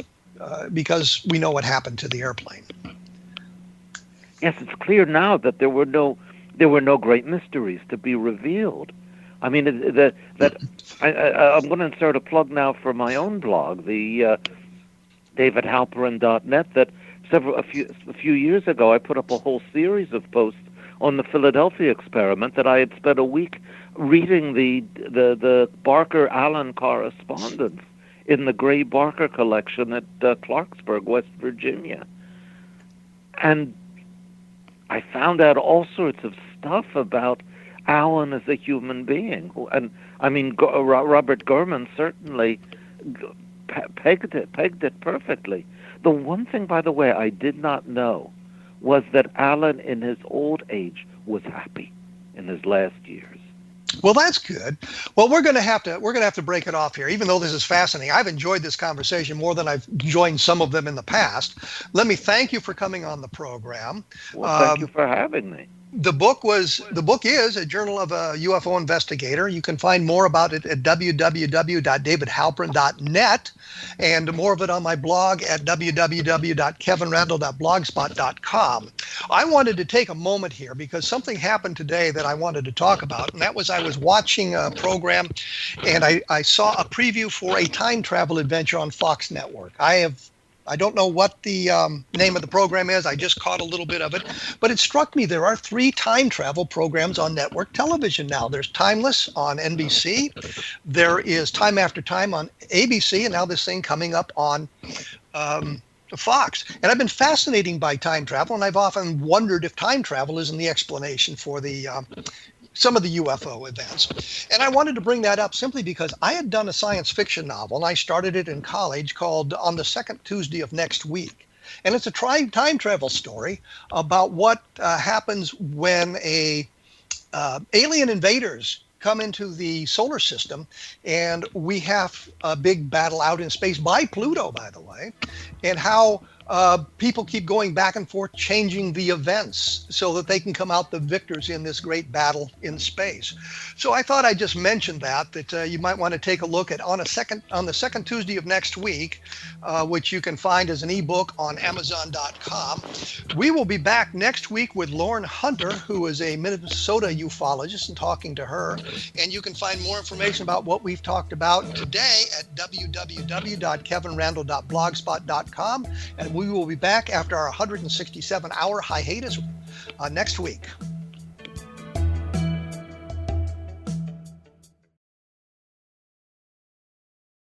Because we know what happened to the airplane. Yes, it's clear now that there were no great mysteries to be revealed. I mean, I'm going to insert a plug now for my own blog, the davidhalperin.net. That a few years ago, I put up a whole series of posts on the Philadelphia experiment that I had spent a week reading the Barker-Allen correspondence in the Gray Barker collection at Clarksburg, West Virginia. And I found out all sorts of stuff about Allen as a human being. And I mean, Robert Gurman certainly pegged it perfectly. The one thing, by the way, I did not know was that Allen in his old age was happy in his last years. Well, that's good. Well, we're going to have to break it off here. Even though this is fascinating, I've enjoyed this conversation more than I've joined some of them in the past. Let me thank you for coming on the program. Well, thank you for having me. The book is a Journal of a UFO Investigator. You can find more about it at www.davidhalperin.net, and more of it on my blog at www.kevinrandle.blogspot.com. I wanted to take a moment here because something happened today that I wanted to talk about, and that was I was watching a program, and I saw a preview for a time travel adventure on Fox Network. I don't know what the name of the program is. I just caught a little bit of it. But it struck me there are 3 time travel programs on network television now. There's Timeless on NBC. There is Time After Time on ABC. And now this thing coming up on Fox. And I've been fascinated by time travel. And I've often wondered if time travel isn't the explanation for some of the UFO events. And I wanted to bring that up simply because I had done a science fiction novel, and I started it in college, called On the Second Tuesday of Next Week. And it's a time travel story about what happens when alien invaders come into the solar system, and we have a big battle out in space by Pluto, by the way, and how people keep going back and forth, changing the events so that they can come out the victors in this great battle in space. So I thought I'd just mention that you might want to take a look at on the second Tuesday of next week, which you can find as an ebook on Amazon.com. We will be back next week with Lauren Hunter, who is a Minnesota ufologist, and talking to her. And you can find more information about what we've talked about today at www.kevinrandle.blogspot.com. And we will be back after our 167-hour hiatus next week.